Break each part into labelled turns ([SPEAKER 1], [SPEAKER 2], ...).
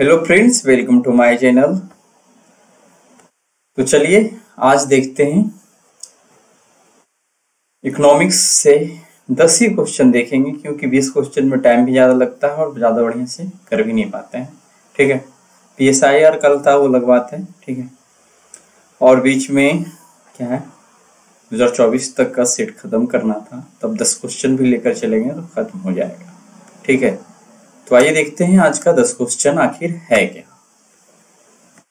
[SPEAKER 1] Hello friends, welcome to my channel. तो चलिए आज देखते हैं इकोनॉमिक्स से 10 ही क्वेश्चन देखेंगे, क्योंकि 20 क्वेश्चन में टाइम भी ज़्यादा लगता है और ज़्यादा बढ़िया से कर भी नहीं पाते हैं। ठीक है, PSIR कल था वो लगवाते हैं। ठीक है, और बीच में क्या है 2024 तक का सेट खत्म करना था, तब 10 क्वेश्चन भी लेकर चलेंगे तो खत्म हो जाएगा। ठीक है, तो आइए देखते हैं आज का 10 क्वेश्चन आखिर है क्या।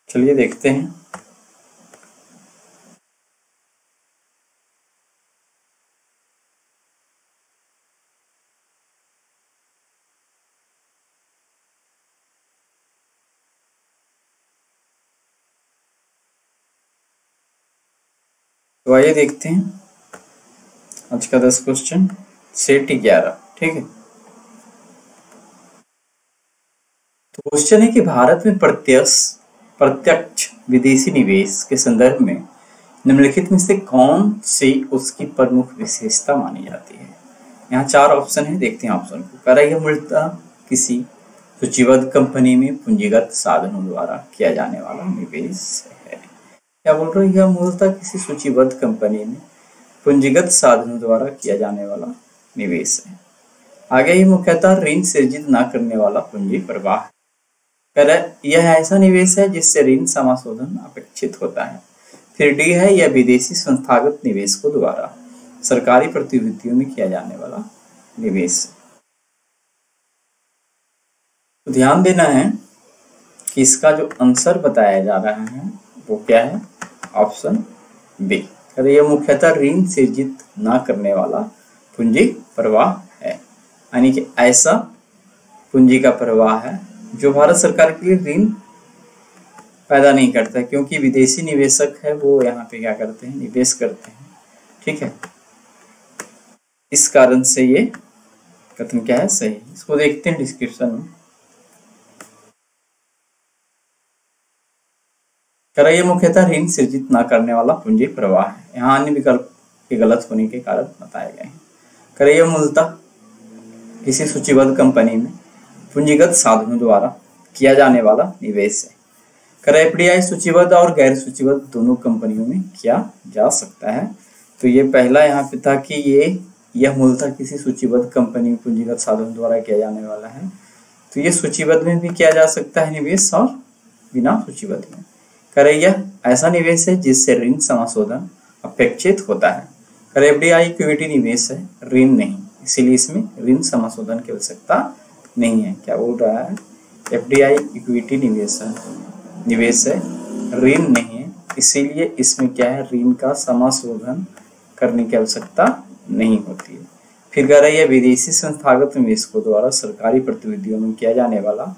[SPEAKER 1] चलिए देखते हैं। तो आइए देखते हैं आज का 10 क्वेश्चन सेट 11। ठीक है, तो क्वेश्चन है कि भारत में प्रत्यक्ष विदेशी निवेश के संदर्भ में निम्नलिखित में से कौन सी उसकी प्रमुख विशेषता मानी जाती है। यहाँ 4 ऑप्शन है, देखते हैं ऑप्शन को। कह रहा है मूलतः किसी सूचीबद्ध कंपनी में पूंजीगत साधनों द्वारा किया जाने वाला निवेश है। क्या बोल रहे हैं, यह मूलतः किसी सूचीबद्ध कंपनी में पूंजीगत साधनों द्वारा किया जाने वाला निवेश है। आगे ही मुख्यतः ऋण सृजित न करने वाला पूंजी प्रवाह। यह ऐसा निवेश है जिससे ऋण समाशोधन अपेक्षित होता है। फिर डी है, यह विदेशी संस्थागत निवेशकों द्वारा सरकारी प्रतिभूतियों में किया जाने वाला निवेश। तो ध्यान देना है कि इसका जो आंसर बताया जा रहा है वो क्या है, ऑप्शन बी। यह मुख्यतः ऋण सृजित न करने वाला पूंजी प्रवाह है, यानी कि ऐसा पूंजी का प्रवाह है जो भारत सरकार के लिए ऋण पैदा नहीं करता है, क्योंकि विदेशी निवेशक है वो यहाँ पे क्या करते हैं, निवेश करते हैं। ठीक है, इस कारण से ये कथन क्या है, सही। इसको देखते हैं डिस्क्रिप्शन में। ये मुख्यतः ऋण सृजित न करने वाला पूंजी प्रवाह है। यहाँ अन्य विकल्प के गलत होने के कारण बताए गए हैं। यह मूलतः किसी सूचीबद्ध कंपनी में पूंजीगत साधनों द्वारा किया जाने वाला निवेश है। FDI सूचीबद्ध और गैर सूचीबद्ध दोनों कंपनियों में किया जा सकता है। तो ये पहला यहाँ पे था कि यह मूलतः किसी सूचीबद्ध कंपनी में पूंजीगत साधनों द्वारा किया जाने वाला है। तो ये सूचीबद्ध में भी किया जा सकता है निवेश और बिना सूचीबद्ध में। यह ऐसा निवेश है जिससे ऋण समाशोधन अपेक्षित होता है। FDI इक्विटी निवेश है, ऋण नहीं, इसीलिए इसमें ऋण समाशोधन की आवश्यकता नहीं है। क्या बोल रहा है, FDI इक्विटी निवेश है, ऋण नहीं है, इसीलिए इसमें क्या है, ऋण का समाशोधन करने की आवश्यकता नहीं होती है। फिर कह रही है विदेशी संस्थागत निवेशकों द्वारा सरकारी प्रतिभूतियों में किया जाने वाला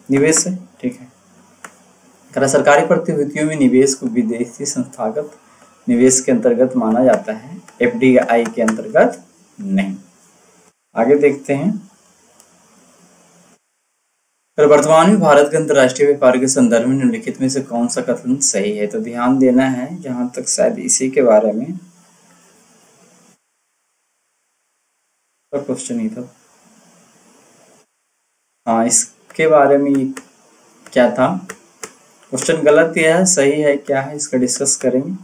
[SPEAKER 1] निवेश है। ठीक है, सरकारी प्रतिभूतियों में निवेश को विदेशी संस्थागत निवेश के अंतर्गत माना जाता है, FDI के अंतर्गत नहीं। आगे देखते हैं। वर्तमान में भारत के अंतर्राष्ट्रीय व्यापार के संदर्भ में निम्नलिखित में से कौन सा कथन सही है। तो ध्यान देना है, जहां तक शायद इसी के बारे में क्वेश्चन ही था। हाँ, इसके बारे में क्या था, क्वेश्चन गलत या है, सही है, क्या है, इसका डिस्कस करेंगे।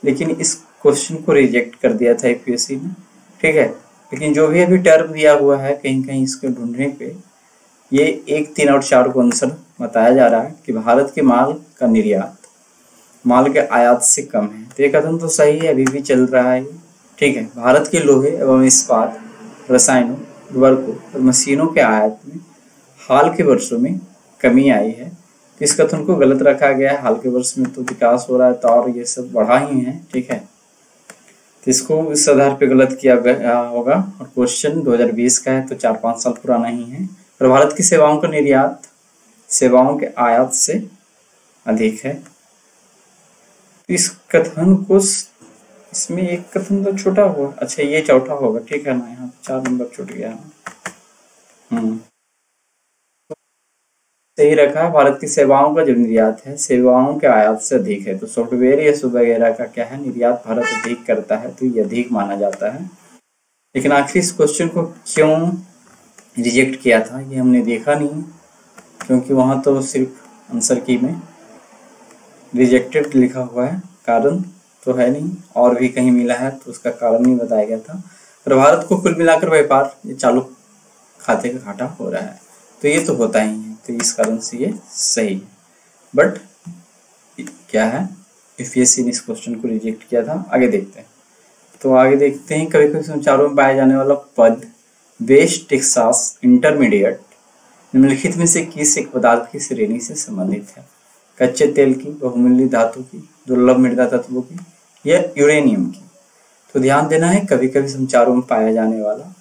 [SPEAKER 1] लेकिन इस क्वेश्चन को रिजेक्ट कर दिया था UPSC ने। ठीक है, लेकिन जो भी अभी टर्म दिया हुआ है कहीं कहीं इसके ढूंढने पे ये 1, 3 और 4 को आंसर बताया जा रहा है कि भारत के माल का निर्यात माल के आयात से कम है। तो ये कथन तो सही है, अभी भी चल रहा है। ठीक है, भारत के लोहे एवं इस्पात, रसायनों, उर्वरकों और मशीनों के आयात में हाल के वर्षों में कमी आई है। तो इस कथन को गलत रखा गया है। हाल के वर्ष में तो विकास हो रहा है, तो और ये सब बढ़ा ही है। ठीक है, तो इसको इस आधार पे गलत किया गया होगा। और क्वेश्चन 2020 का है, तो 4-5 साल पुराना ही है। और भारत की सेवाओं का निर्यात सेवाओं के आयात से अधिक है। तो इस कथन को, इसमें एक कथन तो छोटा होगा, अच्छा ये चौथा होगा। ठीक है ना, यहाँ 4 नंबर छूट गया है। सही रखा है, भारत की सेवाओं का जो निर्यात है सेवाओं के आयात से अधिक है। तो सॉफ्टवेयर या वगैरह का क्या है, निर्यात भारत अधिक करता है, तो ये अधिक माना जाता है। लेकिन आखिर इस क्वेश्चन को क्यों रिजेक्ट किया था ये हमने देखा नहीं। क्योंकि वहाँ तो सिर्फ आंसर की में रिजेक्टेड लिखा हुआ है, कारण तो है नहीं, और भी कहीं मिला है तो उसका कारण नहीं बताया गया था। पर भारत को कुल मिलाकर व्यापार ये चालू खाते का घाटा हो रहा है, तो ये तो होता ही है, तो इस कारण से ये सही है। बट क्या है, यूपीएससी ने इस क्वेश्चन को रिजेक्ट किया था। आगे देखते हैं, तो आगे देखते हैं कभी कभी समाचारों में पाया जाने वाला पद वेस्ट टेक्सास इंटरमीडिएट निम्नलिखित में से किस एक पदार्थ की श्रेणी से संबंधित है? कच्चे तेल की, बहुमूल्य धातु की, दुर्लभ मृदा तत्वों की या यूरेनियम की? तो ध्यान देना है, कभी कभी समाचारों में पाया जाने वाला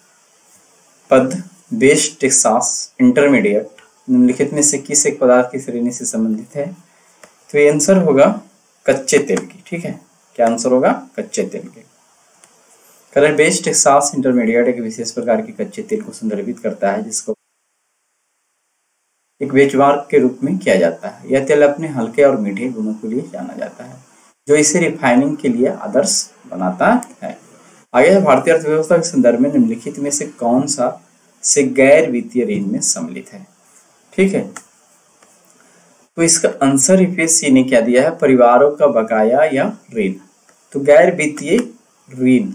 [SPEAKER 1] पद वेस्ट टेक्सास इंटरमीडिएट निम्नलिखित में से किस एक पदार्थ की श्रेणी से संबंधित है? तो ये आंसर होगा कच्चे तेल की। ठीक है, क्या आंसर होगा? कच्चे तेल के। कलर वेस्ट टेक्सास इंटरमीडिएट एक विशेष प्रकार के कच्चे तेल को संदर्भित करता है जिसको एक बेंचमार्क के रूप में किया जाता है। यह तेल अपने हल्के और मीठे गुणों के लिए जाना जाता है, जो इसे रिफाइनिंग के लिए आदर्श बनाता है। आगे भारतीय अर्थव्यवस्था के संदर्भ में निम्नलिखित में से कौन सा से गैर वित्तीय ऋण में सम्मिलित है? ठीक है, तो इसका आंसर यूपीएससी ने क्या दिया है? परिवारों का बकाया या ऋण। तो गैर वित्तीय ऋण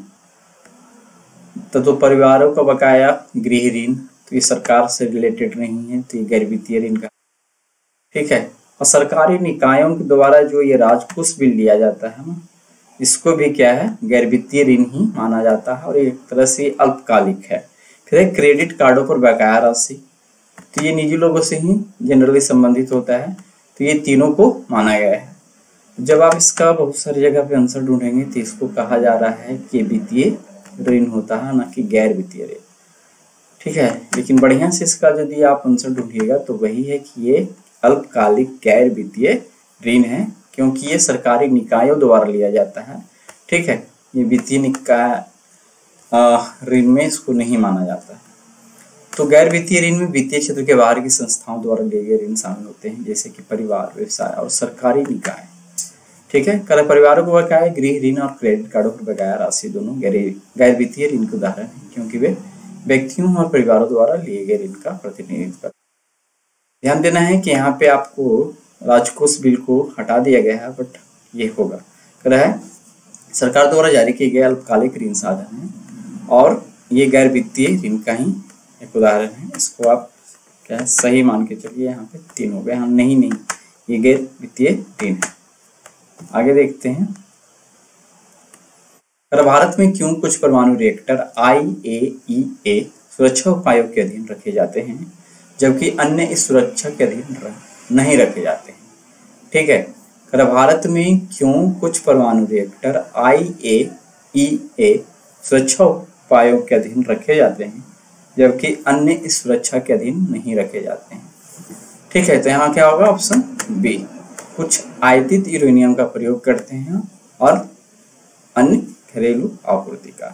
[SPEAKER 1] तो परिवारों का बकाया गृह ऋण, तो ये सरकार से रिलेटेड नहीं है, तो ये गैर वित्तीय ऋण का। ठीक है, और सरकारी निकायों के द्वारा जो ये राजकोष बिल लिया जाता है ना, इसको भी क्या है? गैर वित्तीय ऋण ही माना जाता है और एक तरह से अल्पकालिक है। फिर क्रेडिट कार्डों पर बकाया राशि, तो ये निजी लोगों से ही जनरली संबंधित होता है, तो ये तीनों को माना गया है। जब आप इसका बहुत सारी जगह पे आंसर ढूंढेंगे तो इसको कहा जा रहा है कि वित्तीय ऋण होता है, ना कि गैर वित्तीय ऋण। ठीक है, लेकिन बढ़िया से इसका यदि आप आंसर ढूंढिएगा तो वही है कि ये अल्पकालिक गैर वित्तीय ऋण है, क्योंकि ये सरकारी निकायों द्वारा लिया जाता है। ठीक है, ये वित्तीय निकाय ऋण में इसको नहीं माना जाता है। तो गैर वित्तीय ऋण में वित्तीय क्षेत्र के बाहर की संस्थाओं द्वारा लिए गए ऋण शामिल होते हैं, जैसे कि परिवार, व्यवसाय और सरकारी निकाय। ठीक है, कल परिवारों को बकाया गृह ऋण और क्रेडिट कार्डों पर बकाया राशि दोनों गैर वित्तीय ऋण के उदाहरण है, क्योंकि वे व्यक्तियों और परिवारों द्वारा लिए गए ऋण का प्रतिनिधित्व करते हैं। ध्यान देना है कि यहाँ पे आपको राजकोष बिल को हटा दिया गया है, बट ये होगा कह रहा है सरकार द्वारा जारी किए गए अल्पकालिक ऋण साधन है, और ये गैर वित्तीय ऋण का ही एक उदाहरण है। इसको आप क्या सही मान के चलिए, यहाँ पे 3 हो गए। हाँ, नहीं, ये गैर वित्तीय ऋण है। आगे देखते हैं, भारत में क्यों कुछ परमाणु रिएक्टर IAEA सुरक्षा उपायों के अधीन रखे जाते हैं जबकि अन्य इस सुरक्षा के अधीन नहीं रखे जाते हैं? ठीक है, भारत में क्यों कुछ परमाणु रिएक्टर IAEA सुरक्षा उपायों के अधीन रखे जाते हैं जबकि अन्य इस सुरक्षा के अधीन नहीं रखे जाते हैं? ठीक है, तो यहाँ क्या होगा? ऑप्शन बी, कुछ आयातित यूरेनियम का प्रयोग करते हैं और अन्य घरेलू आपूर्ति का।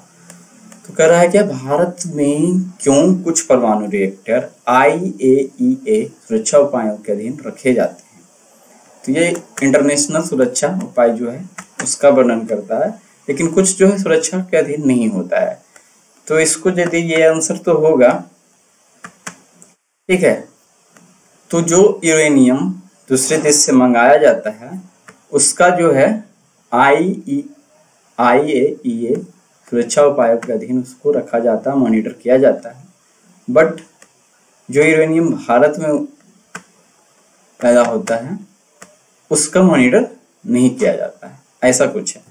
[SPEAKER 1] तो कह रहा है क्या, भारत में क्यों कुछ परमाणु रिएक्टर IAEA सुरक्षा उपायों के अधीन रखे जाते हैं? तो ये इंटरनेशनल सुरक्षा उपाय जो है उसका वर्णन करता है, लेकिन कुछ जो है सुरक्षा के अधीन नहीं होता है। तो इसको यदि ये आंसर तो होगा। ठीक है, तो जो यूरेनियम दूसरे देश से मंगाया जाता है उसका जो है IAEA सुरक्षा उपायों के अधीन उसको रखा जाता है, मॉनिटर किया जाता है। बट जो यूरेनियम भारत में पैदा होता है उसका मॉनिटर नहीं किया जाता है, ऐसा कुछ है।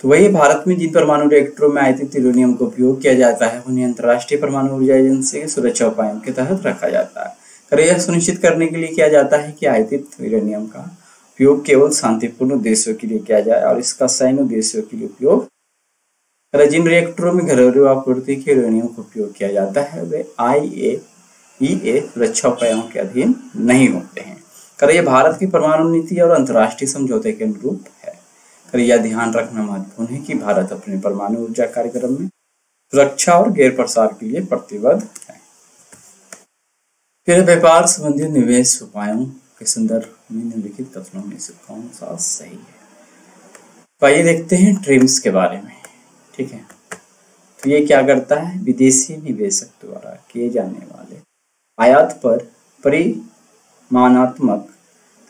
[SPEAKER 1] तो वही भारत में जिन परमाणु रिएक्टरों में आयातित यूरेनियम का उपयोग किया जाता है उन्हें अंतर्राष्ट्रीय परमाणु ऊर्जा एजेंसी के सुरक्षा उपायों के तहत रखा जाता है। और यह सुनिश्चित करने के लिए किया जाता है कि आयातित यूरेनियम का उपयोग केवल शांतिपूर्ण उद्देश्यों के लिए किया जाए और इसका सैन्य उद्देश्यों के लिए उपयोग। जिन रिएक्टरों में घरेलू आपूर्ति के यूरेनियम का उपयोग किया जाता है वे IAEA सुरक्षा उपायों के अधीन नहीं होते हैं। यह भारत की परमाणु नीति और अंतर्राष्ट्रीय समझौते के अनुरूप है। यह ध्यान रखना महत्वपूर्ण है कि भारत अपने परमाणु ऊर्जा कार्यक्रम में सुरक्षा और गैर प्रसार के लिए प्रतिबद्ध है। फिर व्यापार संबंधी निवेश उपायों के संदर्भ में निम्नलिखित कथनों में से कौन सा सही है? तो आइए देखते हैं ट्रिम्स के बारे में। ठीक है, तो ये क्या करता है? विदेशी निवेशक द्वारा किए जाने वाले आयात पर परिमाणात्मक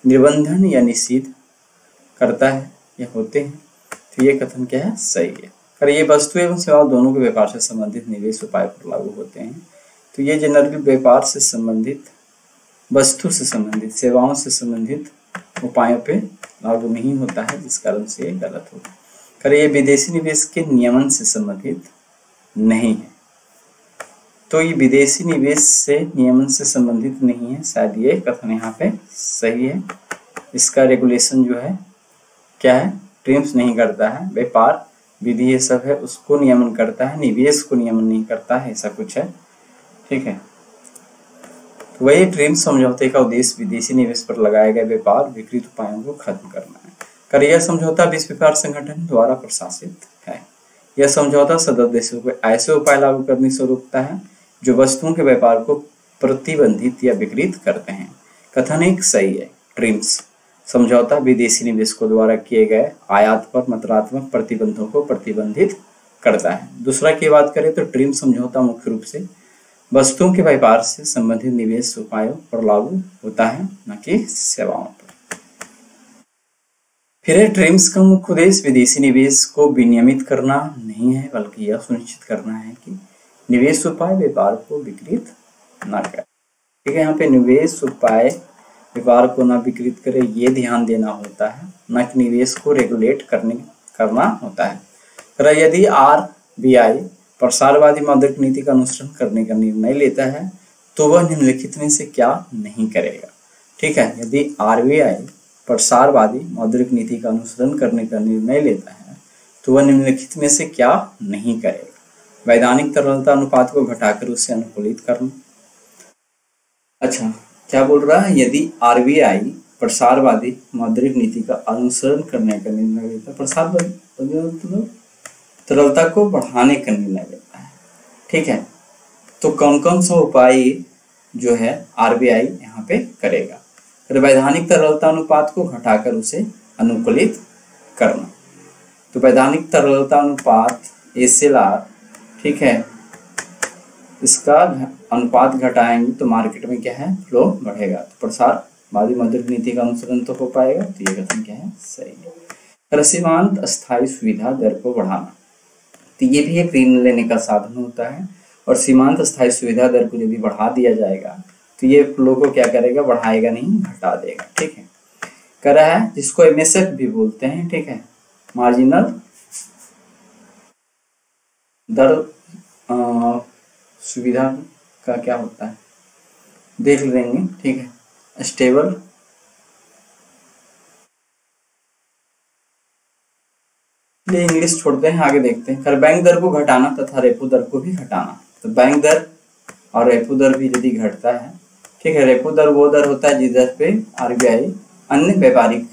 [SPEAKER 1] निर्बंधन या निषेध करता है या होते हैं, तो ये कथन क्या है? सही है। अगर ये वस्तु एवं सेवाओं दोनों के व्यापार से संबंधित निवेश उपाय पर लागू होते हैं, तो ये जनरली व्यापार से संबंधित, वस्तु से संबंधित, सेवाओं से संबंधित उपायों पे लागू नहीं होता है, जिस कारण से ये गलत होगा। अगर ये विदेशी निवेश के नियमन से संबंधित नहीं है, तो ये विदेशी निवेश से नियमन से संबंधित नहीं है, शायद ये कथन यहाँ पे सही है। इसका रेगुलेशन जो है क्या है? ट्रिम्स नहीं करता है। व्यापार विधि ये सब है उसको नियमन करता है, निवेश को नियमन नहीं करता है, ऐसा कुछ है। ठीक है, तो वही ट्रिम्स समझौते का उद्देश्य विदेशी निवेश पर लगाए गए व्यापार विकृत उपायों को खत्म करना है। कर यह समझौता विश्व व्यापार संगठन द्वारा प्रशासित है। यह समझौता सदस्य देशों को ऐसे उपाय लागू करने से रोकता है जो वस्तुओं के व्यापार को प्रतिबंधित या विकृत करते हैं। कथन एक सही है। ट्रिम्स समझौता विदेशी निवेशकों द्वारा किए गए आयात पर मात्रात्मक प्रतिबंधों को प्रतिबंधित करता है। दूसरा की बात करें तो ट्रिम्स समझौता मुख्य रूप से वस्तुओं के व्यापार से संबंधित निवेश उपायों पर लागू होता है, न कि सेवाओं पर। फिर ट्रिम्स का मुख्य उद्देश्य विदेशी निवेश को विनियमित करना नहीं है, बल्कि यह सुनिश्चित करना है कि निवेश उपाय व्यापार को विकृत न करे। ठीक है, यहाँ पे निवेश उपाय व्यापार को न विकृत करे, ये ध्यान देना होता है, न कि निवेश को रेगुलेट करना होता है। अगर यदि RBI प्रसारवादी मौद्रिक नीति का अनुसरण करने का निर्णय लेता है, तो वह निम्नलिखित में से क्या नहीं करेगा? ठीक है, यदि RBI प्रसारवादी मौद्रिक नीति का अनुसरण करने का निर्णय लेता है, तो वह निम्नलिखित में से क्या नहीं करेगा? वैधानिक तरलता अनुपात को घटाकर उसे अनुकूलित करना। अच्छा, क्या बोल रहा है? यदि RBI प्रसारवादी मौद्रिक नीति का अनुसरण करने का निर्णय लेता है, प्रसारवादी तरलता को बढ़ाने का निर्णय लेता है। ठीक है, तो कौन कौन सा उपाय जो है RBI यहाँ पे करेगा? वैधानिक तरलता अनुपात को घटाकर उसे अनुकूलित करना। तो वैधानिक तरलता अनुपात SLR, ठीक है, इसका अनुपात घटाएंगे तो मार्केट में क्या है? फ्लो बढ़ेगा। तो प्रसारवादी मौद्रिक नीति का अनुसरण तो हो पाएगा, तो ये कथन क्या है? सही है। सीमांत अस्थायी सुविधा दर को बढ़ाना, तो ये भी एक ऋण लेने का साधन होता है, और सीमांत अस्थायी सुविधा दर को यदि बढ़ा दिया जाएगा तो ये फ्लो को क्या करेगा? बढ़ाएगा नहीं, घटा देगा। ठीक है, कह रहा है जिसको MSF भी बोलते हैं। ठीक है, मार्जिनल दर सुविधा का क्या होता है देख लेंगे। ठीक है, स्टेबल इंग्लिश छोड़ते हैं, आगे देखते हैं। कर बैंक दर को घटाना तथा रेपो दर को भी घटाना। तो बैंक दर और रेपो दर भी यदि घटता है, ठीक है, रेपो दर वो दर होता है जिस दर पे RBI अन्य व्यापारिक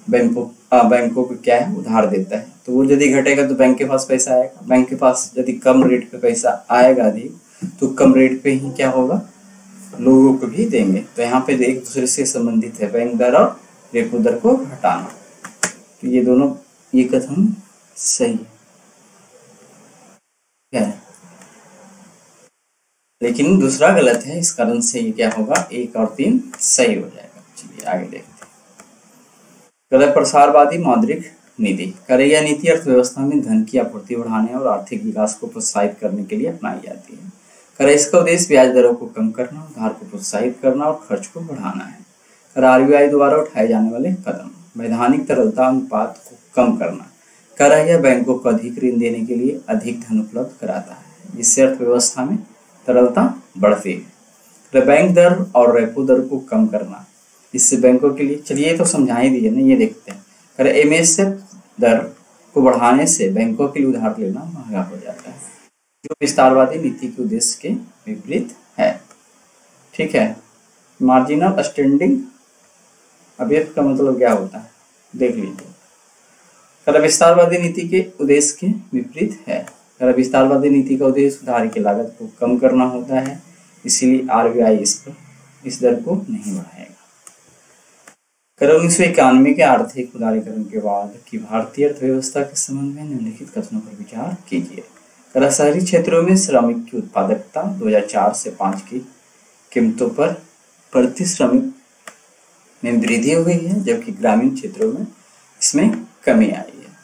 [SPEAKER 1] बैंकों को क्या है? उधार देता है। तो वो यदि घटेगा तो बैंक के पास पैसा आएगा, बैंक के पास यदि कम रेट पे पैसा आएगा अधिक, तो कम रेट पे ही क्या होगा? लोगों को भी देंगे। तो यहाँ पे एक दूसरे से संबंधित है, बैंक दर और रेपो दर को घटाना। तो ये दोनों, ये कथन सही है, लेकिन दूसरा गलत है। इस कारण से ये क्या होगा? 1 और 3 सही हो जाएगा। चलिए आगे देखते हैं। गलत प्रसारवादी मौद्रिक नीति। करैया नीति अर्थव्यवस्था में धन की आपूर्ति बढ़ाने और आर्थिक विकास को प्रोत्साहित करने के लिए अपनाई जाती है। कर इसका उद्देश्य ब्याज दरों को कम करना, उधार को प्रोत्साहित करना और खर्च को बढ़ाना है। कर RBI द्वारा उठाए जाने वाले कदम। वैधानिक तरलता अनुपात को कम करना। करैया बैंकों को अधिक ऋण देने के लिए अधिक धन उपलब्ध कराता है, जिससे अर्थव्यवस्था में तरलता बढ़ती है। बैंक दर और रेपो दर को कम करना, इससे बैंकों के लिए, चलिए तो समझा ही दिए ना, ये देखते हैं। अगर MSF दर को बढ़ाने से बैंकों के लिए उधार लेना महंगा हो जाता है, जो विस्तारवादी नीति के उद्देश्य के विपरीत है। ठीक है, मार्जिनल स्टैंडिंग अबेफ का मतलब क्या होता है देख लीजिए। अगर विस्तारवादी नीति के उद्देश्य के विपरीत है। अगर विस्तारवादी नीति का उद्देश्य उधार की लागत को कम करना होता है, इसीलिए RBI इस दर को नहीं बढ़ाएगा। 1991 के आर्थिक उदारीकरण के बाद की भारतीय अर्थव्यवस्था के संबंध में निम्नलिखित कथनों पर विचार कीजिए। शहरी क्षेत्रों में श्रमिक की उत्पादकता 2004 से 5 की कीमतों पर प्रति श्रमिक में वृद्धि हुई है, जबकि ग्रामीण क्षेत्रों में इसमें कमी आई है।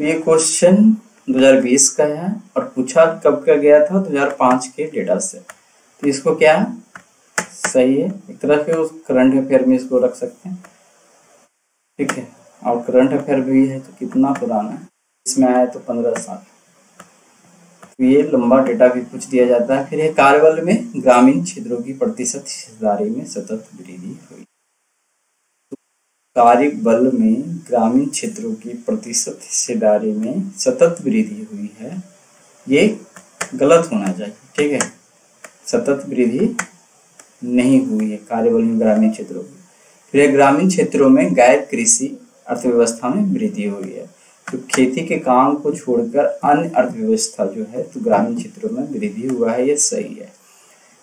[SPEAKER 1] तो ये क्वेश्चन 2020 का है और पूछा कब का गया था, 2005 के डेटा से। तो इसको क्या है, सही है, एक तरह के उस करंट अफेयर में इसको रख सकते हैं, ठीक है। और करंट अफेयर भी है तो कितना पुराना है, इसमें आया तो 15 साल। तो ये लंबा डेटा भी पूछ दिया जाता है। फिर ये कार्यबल में ग्रामीण क्षेत्रों की प्रतिशत हिस्सेदारी में सतत वृद्धि हुई। कार्यबल में ग्रामीण क्षेत्रों की प्रतिशत हिस्सेदारी में सतत वृद्धि हुई है, ये गलत होना चाहिए, ठीक है। सतत वृद्धि नहीं हुई है कार्यबल में ग्रामीण क्षेत्रों की। फिर ग्रामीण क्षेत्रों में गैर कृषि अर्थव्यवस्था में वृद्धि हुई है। तो खेती के काम को छोड़कर अन्य अर्थव्यवस्था जो है तो ग्रामीण क्षेत्रों में वृद्धि हुआ है, ये सही है।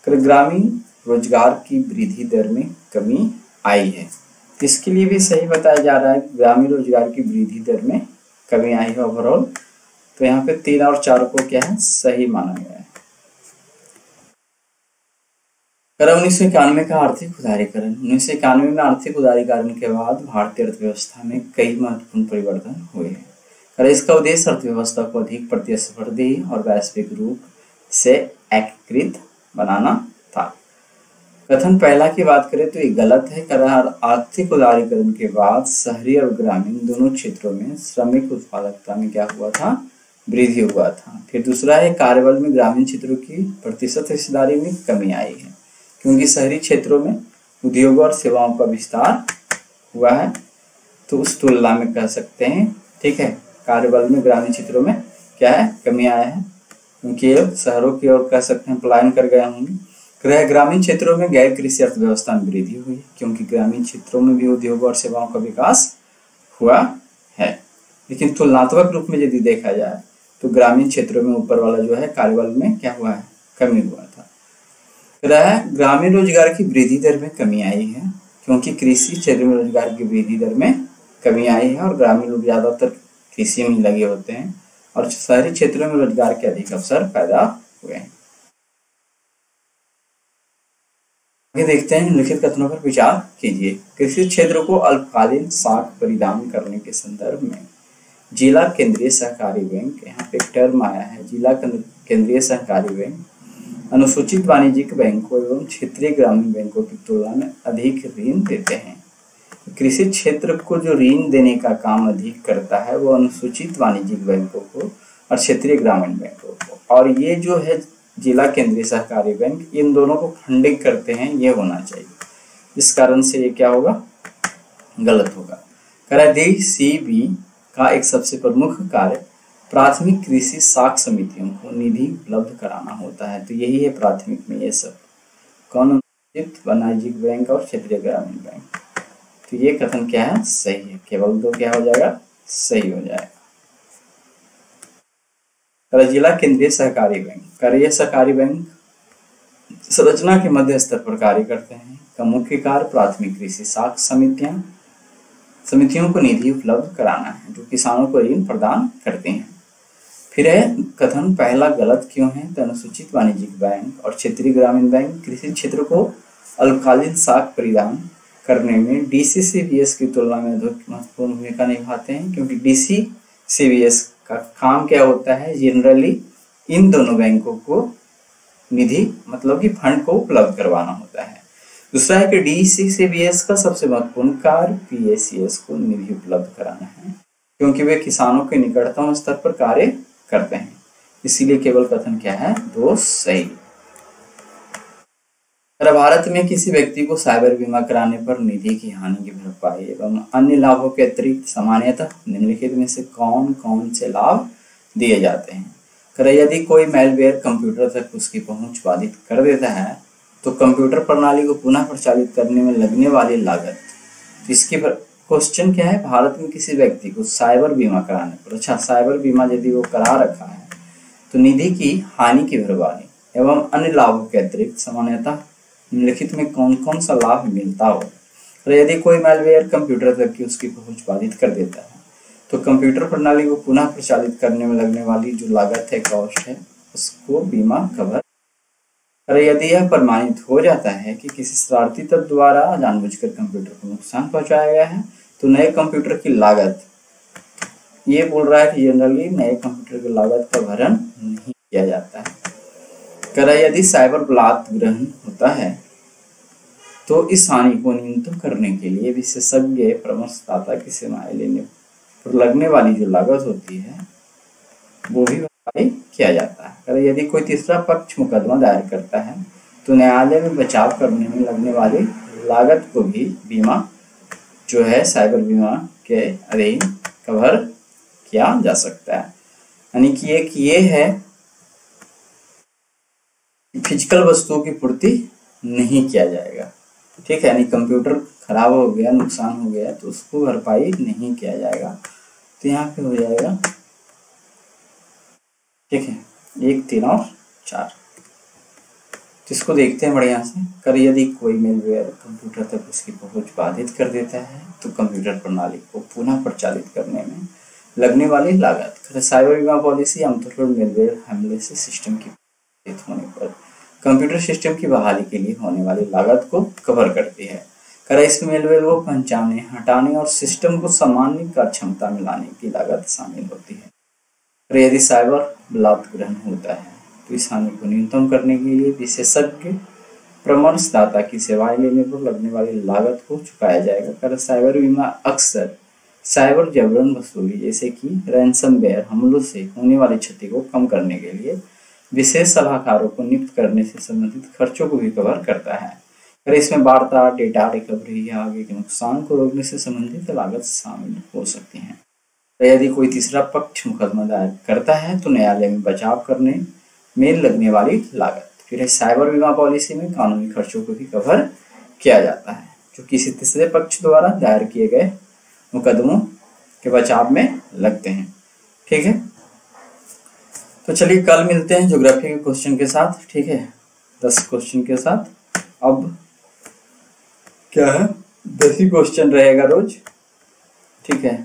[SPEAKER 1] फिर ग्रामीण रोजगार की वृद्धि दर में कमी आई है, इसके लिए भी सही बताया जा रहा है कि ग्रामीण रोजगार की वृद्धि दर में कमी आई है ओवरऑल। तो यहाँ पे 3 और 4 को क्या है, सही माना गया है। 1991 का आर्थिक उदारीकरण। 1991 में आर्थिक उदारीकरण के बाद भारतीय अर्थव्यवस्था में कई महत्वपूर्ण परिवर्तन हुए हैं। इसका उद्देश्य अर्थव्यवस्था को अधिक प्रतिस्पर्धी और वैश्विक रूप से एकीकृत बनाना था। कथन पहला की बात करें तो ये गलत है। आर्थिक उदारीकरण के बाद शहरी और ग्रामीण दोनों क्षेत्रों में श्रमिक उत्पादकता में क्या हुआ था, वृद्धि हुआ था। फिर दूसरा है कार्यबल में ग्रामीण क्षेत्रों की प्रतिशत हिस्सेदारी में कमी आई है, क्योंकि शहरी क्षेत्रों में उद्योगों और सेवाओं का विस्तार हुआ है। तो उस तुलना में कह सकते हैं, ठीक है, कार्यबल में ग्रामीण क्षेत्रों में क्या है, कमी आया है, क्योंकि शहरों की ओर कह सकते हैं पलायन कर गए होंगे। ग्रामीण क्षेत्रों में गैर कृषि अर्थव्यवस्था में वृद्धि हुई, क्योंकि ग्रामीण क्षेत्रों में भी उद्योगों और सेवाओं का विकास हुआ है। लेकिन तुलनात्मक रूप में यदि देखा जाए तो ग्रामीण क्षेत्रों में ऊपर वाला जो है कार्यबल में क्या हुआ है, कमी हुआ था। ग्रामीण रोजगार की वृद्धि दर में कमी आई है, क्योंकि कृषि क्षेत्र में रोजगार की वृद्धि दर में कमी आई है और ग्रामीण लोग ज्यादातर कृषि में लगे होते हैं और शहरी क्षेत्रों में रोजगार के अधिक अवसर पैदा हुए हैं। आगे देखते हैं, निम्नलिखित कथनों पर विचार कीजिए। कृषि क्षेत्र को अल्पकालीन साख परिधान करने के संदर्भ में जिला केंद्रीय सहकारी बैंक, यहाँ पे एक टर्म आया है, जिला केंद्रीय सहकारी बैंक अनुसूचित वाणिज्यिक बैंकों एवं क्षेत्रीय ग्रामीण बैंकों की तुलना में अधिक ऋण देते हैं। कृषि क्षेत्र को जो ऋण देने का काम अधिक करता है वो अनुसूचित वाणिज्यिक बैंकों को और क्षेत्रीय ग्रामीण बैंकों को, और ये जो है जिला केंद्रीय सहकारी बैंक, इन दोनों को फंडिंग करते हैं, ये होना चाहिए। इस कारण से ये क्या होगा, गलत होगा। DCB का एक सबसे प्रमुख कार्य प्राथमिक कृषि साख समितियों को निधि उपलब्ध कराना होता है। तो यही है प्राथमिक में ये सब, कौन, अनुसूचित वाणिज्यिक बैंक और क्षेत्रीय ग्रामीण बैंक। तो ये कथन क्या है, सही है, केवल 2 क्या हो जाएगा, सही हो जाएगा। जिला केंद्रीय सहकारी बैंक। ये सहकारी बैंक संरचना के मध्य स्तर पर कार्य करते हैं। का मुख्य कार्य प्राथमिक कृषि साख समितियों को निधि उपलब्ध कराना है, जो किसानों को ऋण प्रदान करते हैं। फिर है कथन पहला गलत क्यों है, तो अनुसूचित वाणिज्यिक बैंक और क्षेत्रीय ग्रामीण बैंक कृषि क्षेत्र को अल्पकालीन साख परिधान करने में DCCBS की तुलना में अधिक महत्वपूर्ण भूमिका निभाते हैं, क्योंकि DCCBS का काम क्या होता है, जनरली इन दोनों बैंकों को निधि मतलब कि फंड को उपलब्ध करवाना होता है। दूसरा है कि DCCBS का सबसे महत्वपूर्ण कार्य PACS को निधि उपलब्ध कराना है, क्योंकि वे किसानों के निकटतम स्तर पर कार्य करते हैं। इसीलिए केवल कथन क्या है, 2 सही। भारत में किसी व्यक्ति को साइबर बीमा कराने पर निधि की हानि की भरपाई एवं अन्य लाभों के अतिरिक्त सामान्यतः निम्नलिखित में से कौन कौन से लाभ दिए जाते हैं। यदि कोई मैलवेयर कंप्यूटर तक उसकी पहुंच बाधित कर देता है तो कंप्यूटर प्रणाली को पुनः प्रचालित करने में लगने वाली लागत, इसकी क्वेश्चन क्या है, भारत में किसी व्यक्ति को साइबर बीमा कराने पर, अच्छा साइबर बीमा यदि वो करा रखा है तो निधि की हानि की भरपाई एवं अन्य लाभों के अतिरिक्त सामान्यतः निम्नलिखित में कौन कौन सा लाभ मिलता हो। तो यदि कोई मैलवेयर कंप्यूटर तक की उसकी पहुंच बाधित कर देता है तो कंप्यूटर प्रणाली को पुनः प्रचालित करने में लगने वाली जो लागत है, कॉस्ट है, उसको बीमा कवर अरे यदि यह प्रमाणित हो जाता है कि किसी शरारती तत्व द्वारा जानबूझकर कंप्यूटर को नुकसान पहुंचाया गया है तो नए कंप्यूटर की लागत, ये बोल रहा है कि जनरली नए कंप्यूटर की लागत का भरण नहीं किया जाता है। कह रहा है यदि साइबर बलात् ग्रहण होता है तो इस हानि को न्यूनतम करने के लिए विशेषज्ञ परामर्शदाता की सेवाएं लेने पर लगने वाली जो लागत होती है वो भी भरपाई किया जाता है। अगर यदि कोई तीसरा पक्ष मुकदमा दायर करता है तो न्यायालय में बचाव करने में लगने वाली लागत को भी बीमा जो है साइबर बीमा के अधीन कवर किया जा सकता है। यानी कि एक ये है फिजिकल वस्तुओं की पूर्ति नहीं किया जाएगा, ठीक है। यानी कंप्यूटर खराब हो गया, नुकसान हो गया तो उसको भरपाई नहीं किया जाएगा। तो यहाँ पे हो जाएगा, ठीक है, 1, 3 और 4। तो इसको देखते हैं बढ़िया से। कर यदि कोई मेलवेयर कंप्यूटर तक उसकी पहुंच बाधित कर देता है तो कंप्यूटर प्रणाली को पुनः प्रचालित करने में लगने वाली लागत। साइबर बीमा पॉलिसी आमतौर पर मेलवेयर हमले से सिस्टम की होने पर कंप्यूटर सिस्टम की बहाली के लिए होने वाली लागत को कवर करती है। इसमें मेलवेयर को पहचानने, हटाने और सिस्टम को सामान्य कार्यक्षमता में लाने की लागत शामिल होती है। यदि साइबर बलात् ग्रहण होता है तो इस हानि को न्यूनतम करने के लिए विशेषज्ञ परामर्शदाता की सेवाएं लेने पर लगने वाली लागत को चुकाया जाएगा। साइबर बीमा अक्सर साइबर जबरन वसूली जैसे कि रैंसमवेयर हमलों से होने वाली क्षति को कम करने के लिए विशेष सलाहकारों को नियुक्त करने से संबंधित खर्चों को भी कवर करता है। अगर इसमें वार्ता, डेटा रिकवरी या आगे के नुकसान को रोकने से संबंधित लागत शामिल हो सकती है। यदि कोई तीसरा पक्ष मुकदमा दायर करता है तो न्यायालय में बचाव करने में लगने वाली लागत, फिर साइबर बीमा पॉलिसी में कानूनी खर्चों को भी कवर किया जाता है जो किसी तीसरे पक्ष द्वारा दायर किए गए मुकदमों के बचाव में लगते हैं, ठीक है। तो चलिए कल मिलते हैं ज्योग्राफी के क्वेश्चन के साथ, ठीक है, 10 क्वेश्चन के साथ। अब क्या है, 10 ही क्वेश्चन रहेगा रोज, ठीक है।